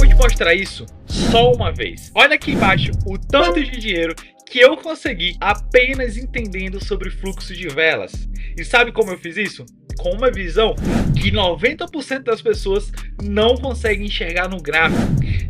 vou te mostrar isso só uma vez. Olha aqui embaixo o tanto de dinheiro que eu consegui apenas entendendo sobre fluxo de velas. E sabe como eu fiz isso? Com uma visão que 90% das pessoas não conseguem enxergar no gráfico.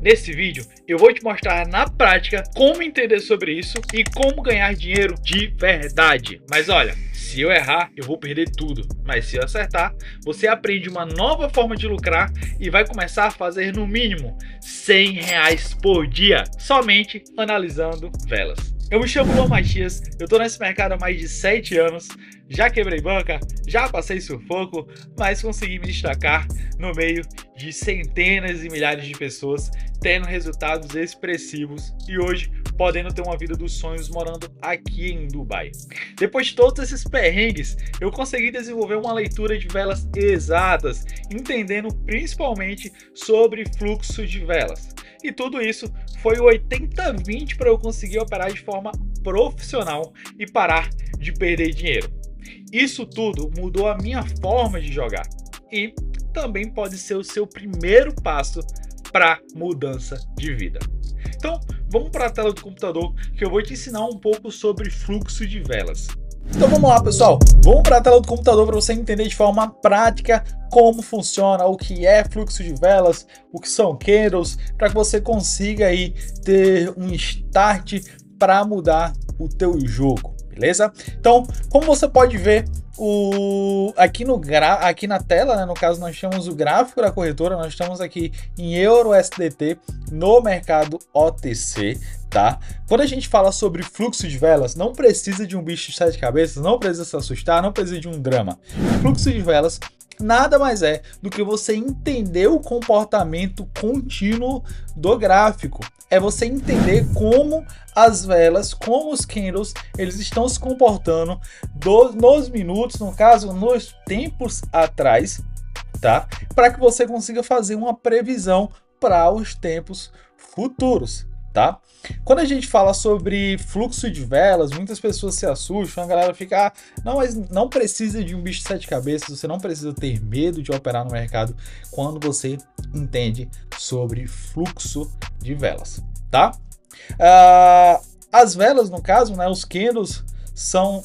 Nesse vídeo eu vou te mostrar na prática como entender sobre isso e como ganhar dinheiro de verdade. Mas olha, se eu errar, eu vou perder tudo. Mas se eu acertar, você aprende uma nova forma de lucrar e vai começar a fazer no mínimo R$100 por dia, somente analisando velas. Eu me chamo Luan Matias, eu tô nesse mercado há mais de 7 anos, já quebrei banca, já passei sufoco, mas consegui me destacar no meio de centenas e milhares de pessoas, tendo resultados expressivos e hoje podendo ter uma vida dos sonhos morando aqui em Dubai. Depois de todos esses perrengues, eu consegui desenvolver uma leitura de velas exatas, entendendo principalmente sobre fluxo de velas. E tudo isso foi o 80-20 para eu conseguir operar de forma profissional e parar de perder dinheiro. Isso tudo mudou a minha forma de jogar e também pode ser o seu primeiro passo para mudança de vida. Então, vamos para a tela do computador que eu vou te ensinar um pouco sobre fluxo de velas. Então vamos lá, pessoal, vamos para a tela do computador para você entender de forma prática como funciona, o que é fluxo de velas, o que são candles, para que você consiga aí ter um start para mudar o teu jogo, beleza? Então, como você pode ver aqui na tela, né, no caso nós temos o gráfico da corretora, nós estamos aqui em EURUSDT no mercado OTC, tá? Quando a gente fala sobre fluxo de velas, não precisa de um bicho de 7 cabeças, não precisa se assustar, não precisa de um drama. Fluxo de velas nada mais é do que você entender o comportamento contínuo do gráfico. É você entender como as velas, como os candles, eles estão se comportando nos minutos, no caso, nos tempos atrás, tá? Para que você consiga fazer uma previsão para os tempos futuros, tá? Quando a gente fala sobre fluxo de velas, muitas pessoas se assustam, a galera fica, não, mas não precisa de um bicho de 7 cabeças, você não precisa ter medo de operar no mercado quando você entende sobre fluxo de velas, tá? As velas, no caso, né, os candles são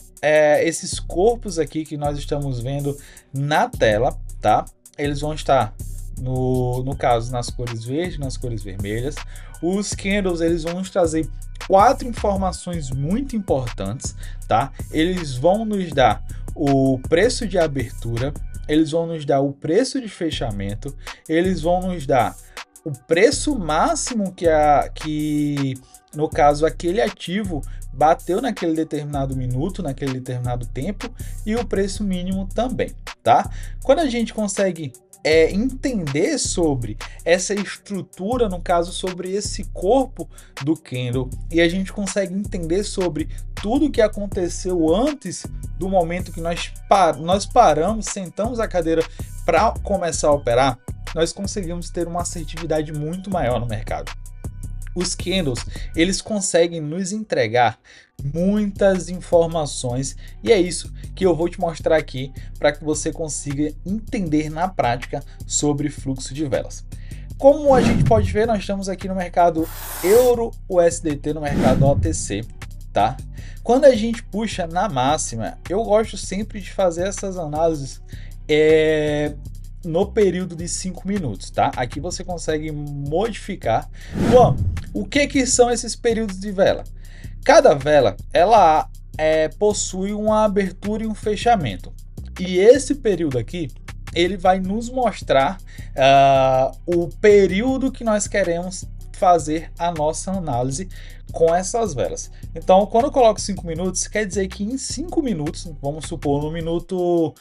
esses corpos aqui que nós estamos vendo na tela, tá? Eles vão estar no caso nas cores verdes, nas cores vermelhas. Os candles, eles vão nos trazer 4 informações muito importantes, tá? Eles vão nos dar o preço de abertura, eles vão nos dar o preço de fechamento, eles vão nos dar o preço máximo que no caso aquele ativo bateu naquele determinado minuto, naquele determinado tempo, e o preço mínimo também, tá? Quando a gente consegue entender sobre essa estrutura, no caso sobre esse corpo do candle, e a gente consegue entender sobre tudo que aconteceu antes do momento que nós paramos, sentamos a cadeira para começar a operar, nós conseguimos ter uma assertividade muito maior no mercado. Os candles, eles conseguem nos entregar muitas informações e é isso que eu vou te mostrar aqui para que você consiga entender na prática sobre fluxo de velas. Como a gente pode ver, nós estamos aqui no mercado EURUSDT, no mercado OTC, tá? Quando a gente puxa na máxima, eu gosto sempre de fazer essas análises no período de 5 minutos, tá? Aqui você consegue modificar. Bom, o que são esses períodos de vela? Cada vela, ela possui uma abertura e um fechamento. E esse período aqui, ele vai nos mostrar o período que nós queremos fazer a nossa análise com essas velas. Então, quando eu coloco 5 minutos, quer dizer que em 5 minutos, vamos supor, no minuto,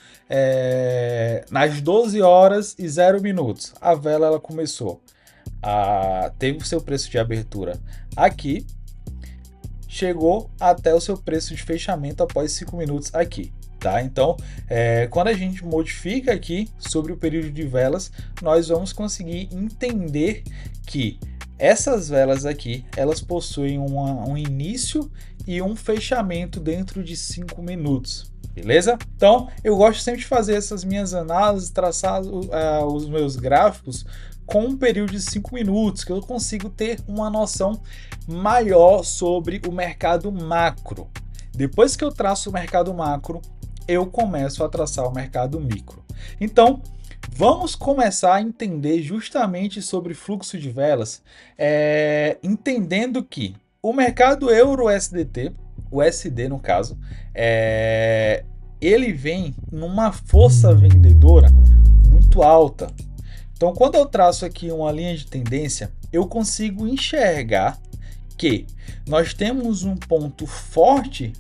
nas 12 horas e 0 minutos, a vela ela começou teve o seu preço de abertura aqui, chegou até o seu preço de fechamento após 5 minutos aqui. Tá? Então, quando a gente modifica aqui sobre o período de velas, nós vamos conseguir entender que essas velas aqui, elas possuem um início e um fechamento dentro de 5 minutos, beleza? Então, eu gosto sempre de fazer essas minhas análises, traçar os meus gráficos com um período de 5 minutos, que eu consigo ter uma noção maior sobre o mercado macro. Depois que eu traço o mercado macro, eu começo a traçar o mercado micro. Então, vamos começar a entender justamente sobre fluxo de velas, entendendo que o mercado Euro-USDT, o USD no caso, ele vem numa força vendedora muito alta. Então, quando eu traço aqui uma linha de tendência, eu consigo enxergar que nós temos um ponto forte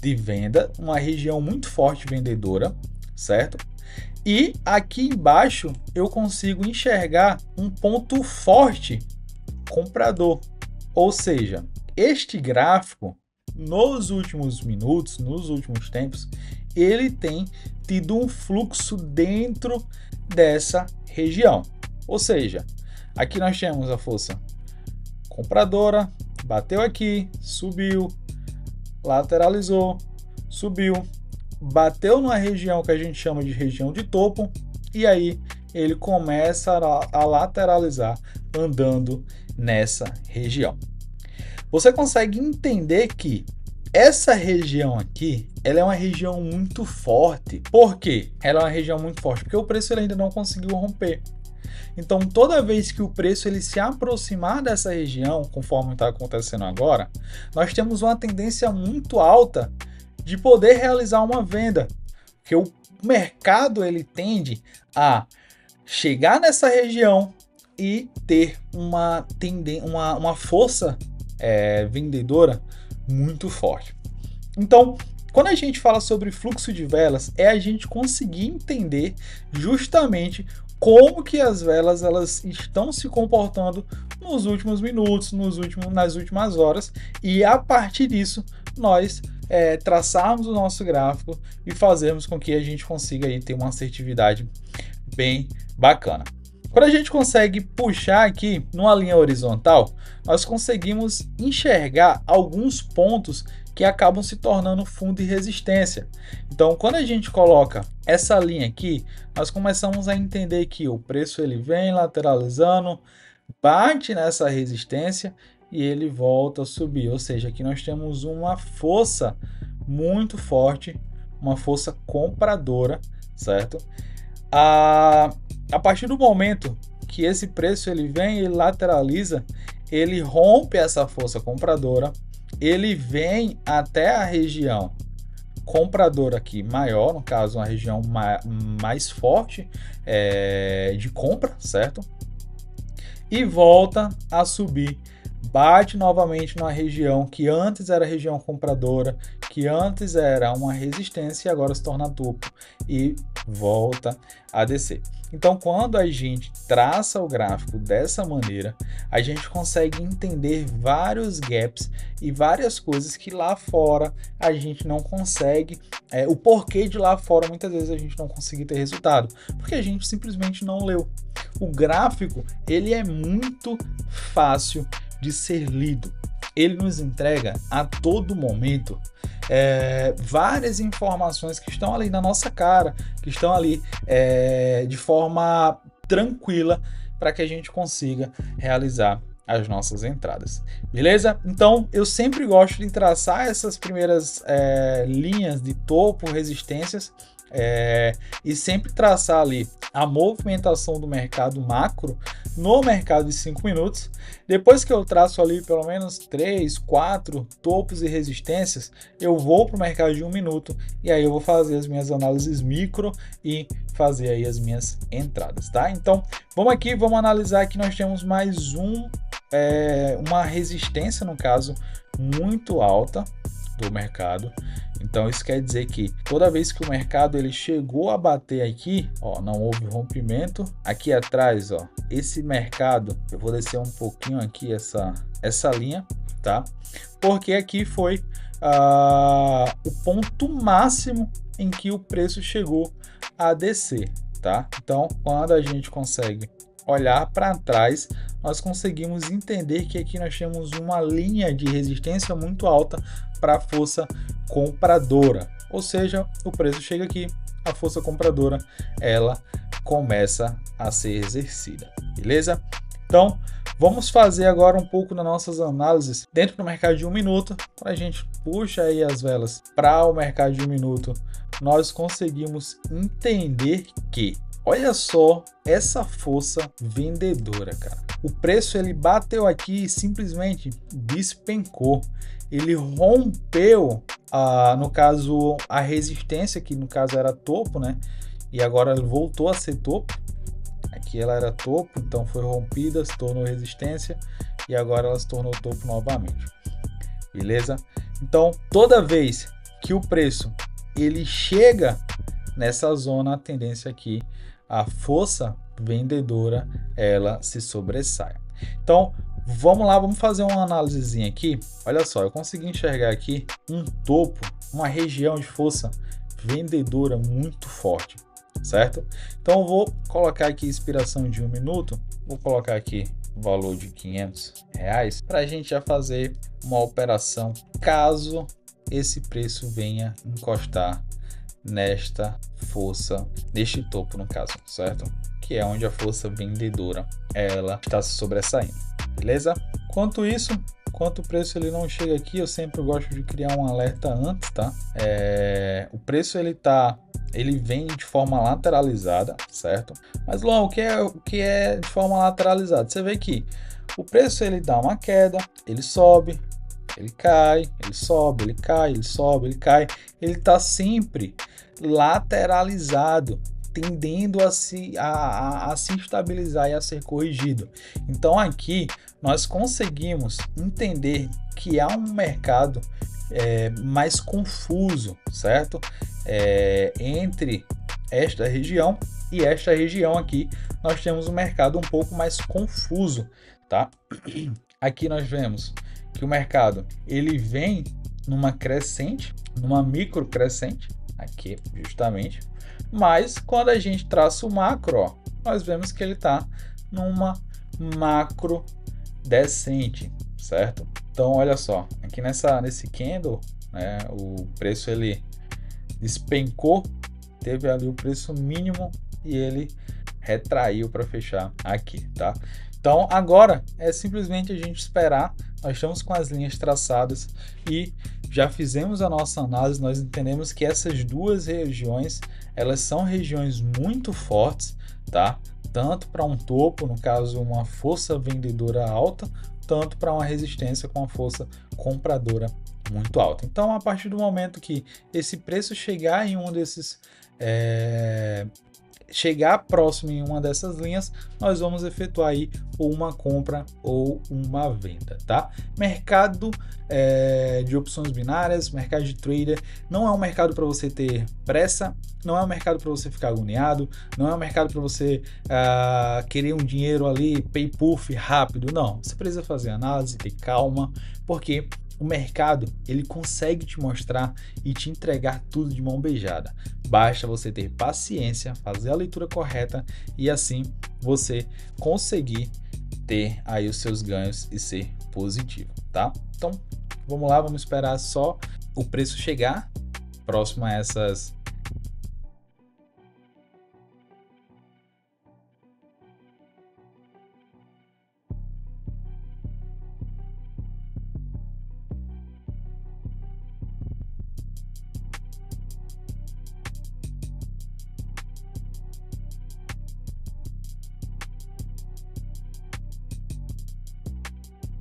de venda, uma região muito forte vendedora, certo? E aqui embaixo eu consigo enxergar um ponto forte comprador. Ou seja, este gráfico, nos últimos minutos, nos últimos tempos, ele tem tido um fluxo dentro dessa região. Ou seja, aqui nós temos a força compradora, bateu aqui, subiu, lateralizou, subiu, bateu numa região que a gente chama de região de topo, e aí ele começa a lateralizar andando nessa região. Você consegue entender que essa região aqui, ela é uma região muito forte. Por quê? Ela é uma região muito forte porque o preço ele ainda não conseguiu romper. Então, toda vez que o preço ele se aproximar dessa região, conforme está acontecendo agora, nós temos uma tendência muito alta de poder realizar uma venda, porque o mercado ele tende a chegar nessa região e ter uma força vendedora muito forte. Então, quando a gente fala sobre fluxo de velas, é a gente conseguir entender justamente como que as velas elas estão se comportando nos últimos minutos, nas últimas horas, e a partir disso nós traçarmos o nosso gráfico e fazermos com que a gente consiga aí ter uma assertividade bem bacana. Quando a gente consegue puxar aqui numa linha horizontal, nós conseguimos enxergar alguns pontos que acabam se tornando fundo de resistência. Então, quando a gente coloca essa linha aqui, nós começamos a entender que o preço ele vem lateralizando, bate nessa resistência e ele volta a subir. Ou seja, aqui nós temos uma força muito forte, uma força compradora, certo? A partir do momento que esse preço ele vem, ele lateraliza, ele rompe essa força compradora, ele vem até a região compradora aqui maior, no caso uma região mais forte de compra, certo? E volta a subir, bate novamente numa região que antes era região compradora, que antes era uma resistência e agora se torna topo e volta a descer. Então, quando a gente traça o gráfico dessa maneira, a gente consegue entender vários gaps e várias coisas que lá fora a gente não consegue, o porquê de lá fora muitas vezes a gente não consegue ter resultado, porque a gente simplesmente não leu. O gráfico, ele é muito fácil de ser lido. Ele nos entrega a todo momento várias informações que estão ali na nossa cara, que estão ali de forma tranquila para que a gente consiga realizar as nossas entradas, beleza? Então eu sempre gosto de traçar essas primeiras linhas de topo, resistências, e sempre traçar ali a movimentação do mercado macro no mercado de 5 minutos. Depois que eu traço ali pelo menos 3, 4 topos e resistências, eu vou para o mercado de 1 minuto e aí eu vou fazer as minhas análises micro e fazer aí as minhas entradas, tá? Então vamos analisar que nós temos mais uma resistência, no caso, muito alta do mercado. Então isso quer dizer que toda vez que o mercado ele chegou a bater aqui, ó, não houve rompimento. Aqui atrás, ó, esse mercado, eu vou descer um pouquinho aqui essa linha, tá? Porque aqui foi o ponto máximo em que o preço chegou a descer, tá? Então quando a gente consegue olhar para trás, nós conseguimos entender que aqui nós temos uma linha de resistência muito alta para a força compradora, ou seja, o preço chega aqui, a força compradora ela começa a ser exercida, beleza? Então, vamos fazer agora um pouco das nossas análises dentro do mercado de 1 minuto. Quando a gente puxa aí as velas para o mercado de 1 minuto, nós conseguimos entender que, olha só essa força vendedora, cara. O preço ele bateu aqui e simplesmente despencou. Ele rompeu, no caso, a resistência, que no caso era topo, né? E agora ele voltou a ser topo. Aqui ela era topo, então foi rompida, se tornou resistência e agora ela se tornou topo novamente. Beleza? Então, toda vez que o preço ele chega nessa zona, a tendência aqui, a força vendedora, ela se sobressai. Então, vamos lá, vamos fazer uma análisezinha aqui. Olha só, eu consegui enxergar aqui um topo, uma região de força vendedora muito forte, certo? Então eu vou colocar aqui expiração de 1 minuto, vou colocar aqui o valor de R$500 para a gente já fazer uma operação caso esse preço venha encostar nesta força, neste topo no caso, certo? Que é onde a força vendedora ela está se sobressaindo, beleza? Quanto o preço ele não chega aqui, eu sempre gosto de criar um alerta antes, tá? O preço ele vem de forma lateralizada, certo? Mas Luan, o que é de forma lateralizada? Você vê que o preço ele dá uma queda, ele sobe, ele cai, ele sobe, ele cai, ele sobe, ele cai. Ele está sempre lateralizado, tendendo a se estabilizar e a ser corrigido. Então aqui nós conseguimos entender que há um mercado mais confuso, certo? Entre esta região e esta região aqui, nós temos um mercado um pouco mais confuso, tá? Aqui nós vemos que o mercado ele vem numa crescente, numa micro crescente, aqui justamente, mas quando a gente traça o macro, ó, nós vemos que ele está numa macro descente, certo? Então olha só, aqui nesse candle, né, o preço ele despencou, teve ali o preço mínimo e ele retraiu para fechar aqui, tá? Então agora é simplesmente a gente esperar. Nós estamos com as linhas traçadas e já fizemos a nossa análise. Nós entendemos que essas duas regiões elas são regiões muito fortes, tá? Tanto para um topo, no caso uma força vendedora alta, tanto para uma resistência com uma força compradora muito alta. Então, a partir do momento que esse preço chegar em um desses chegar próximo em uma dessas linhas, nós vamos efetuar aí ou uma compra ou uma venda, tá? Mercado de opções binárias, mercado de trader, não é um mercado para você ter pressa, não é um mercado para você ficar agoniado, não é um mercado para você querer um dinheiro ali, pay puff rápido, não. Você precisa fazer análise, ter calma, porque o mercado ele consegue te mostrar e te entregar tudo de mão beijada. Basta você ter paciência, fazer a leitura correta e assim você conseguir ter aí os seus ganhos e ser positivo, tá? Então, vamos lá, vamos esperar só o preço chegar próximo a essas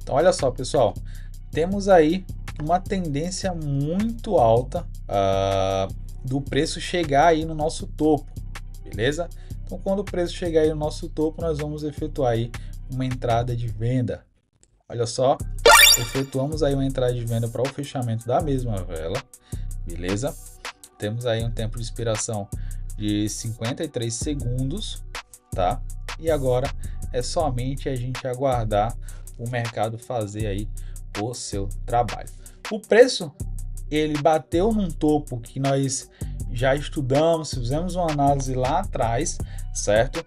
Então, olha só, pessoal, temos aí uma tendência muito alta do preço chegar aí no nosso topo, beleza? Então, quando o preço chegar aí no nosso topo, nós vamos efetuar aí uma entrada de venda. Olha só, efetuamos aí uma entrada de venda para o fechamento da mesma vela, beleza? Temos aí um tempo de expiração de 53 segundos, tá? E agora é somente a gente aguardar o mercado fazer aí o seu trabalho. O preço ele bateu num topo que nós já estudamos, fizemos uma análise lá atrás, certo?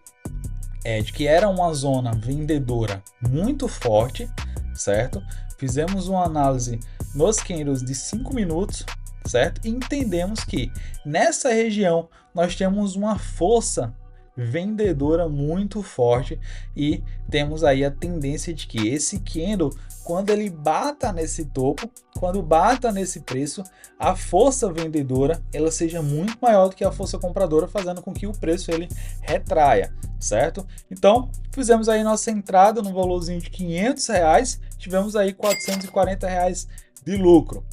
De que era uma zona vendedora muito forte, certo? Fizemos uma análise nos candles de 5 minutos, certo? E entendemos que nessa região nós temos uma força vendedora muito forte e temos aí a tendência de que esse candle, quando ele bata nesse topo, quando bata nesse preço, a força vendedora ela seja muito maior do que a força compradora, fazendo com que o preço ele retraia, certo? Então fizemos aí nossa entrada no valorzinho de R$500, tivemos aí R$440 de lucro.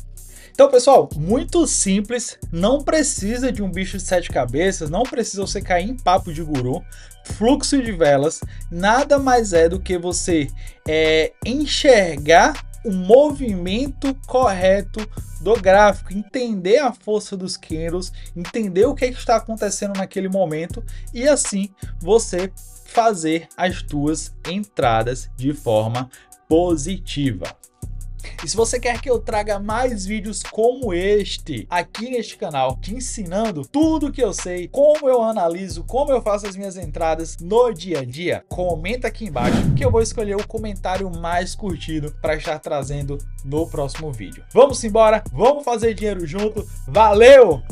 Então, pessoal, muito simples, não precisa de um bicho de 7 cabeças, não precisa você cair em papo de guru. Fluxo de velas nada mais é do que você enxergar o movimento correto do gráfico, entender a força dos candles, entender o que está acontecendo naquele momento e assim você fazer as suas entradas de forma positiva. E se você quer que eu traga mais vídeos como este aqui neste canal, te ensinando tudo que eu sei, como eu analiso, como eu faço as minhas entradas no dia a dia, comenta aqui embaixo que eu vou escolher o comentário mais curtido para estar trazendo no próximo vídeo. Vamos embora, vamos fazer dinheiro junto, valeu!